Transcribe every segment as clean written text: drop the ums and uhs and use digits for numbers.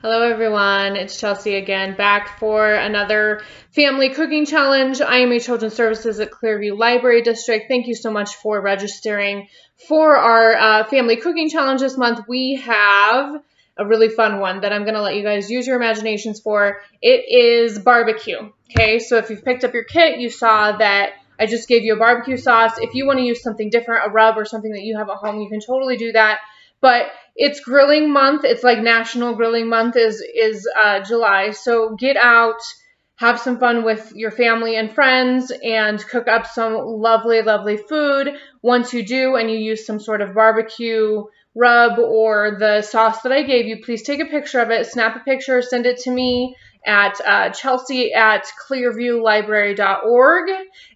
Hello everyone, it's Chelsey again, back for another family cooking challenge. I am a Children's Services at Clearview Library District. Thank you so much for registering for our family cooking challenge this month. We have a really fun one that I'm going to let you guys use your imaginations for. It is barbecue. Okay, so if you've picked up your kit, you saw that I just gave you a barbecue sauce. If you want to use something different, a rub or something that you have at home, you can totally do that. But it's grilling month. It's like National Grilling Month is July. So get out, have some fun with your family and friends, and cook up some lovely, lovely food. Once you do, and you use some sort of barbecue rub or the sauce that I gave you, please take a picture of it, snap a picture, send it to me at Chelsey at clearviewlibrary.org,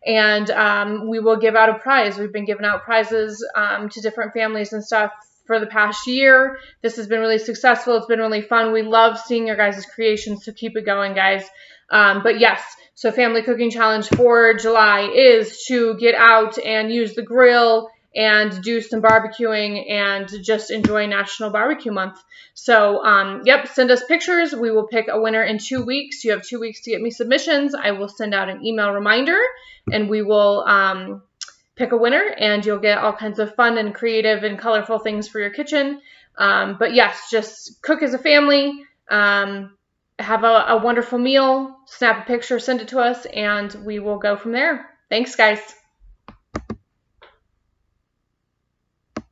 and we will give out a prize. We've been giving out prizes to different families and stuff for the past year. This has been really successful. It's been really fun. We love seeing your guys' creations, so keep it going, guys. But yes, so Family Cooking Challenge for July is to get out and use the grill and do some barbecuing and just enjoy National Barbecue Month. So, yep, send us pictures. We will pick a winner in 2 weeks. You have 2 weeks to get me submissions. I will send out an email reminder, and we will pick a winner, and you'll get all kinds of fun and creative and colorful things for your kitchen. But yes, just cook as a family, have a wonderful meal, snap a picture, send it to us, and we will go from there. Thanks, guys.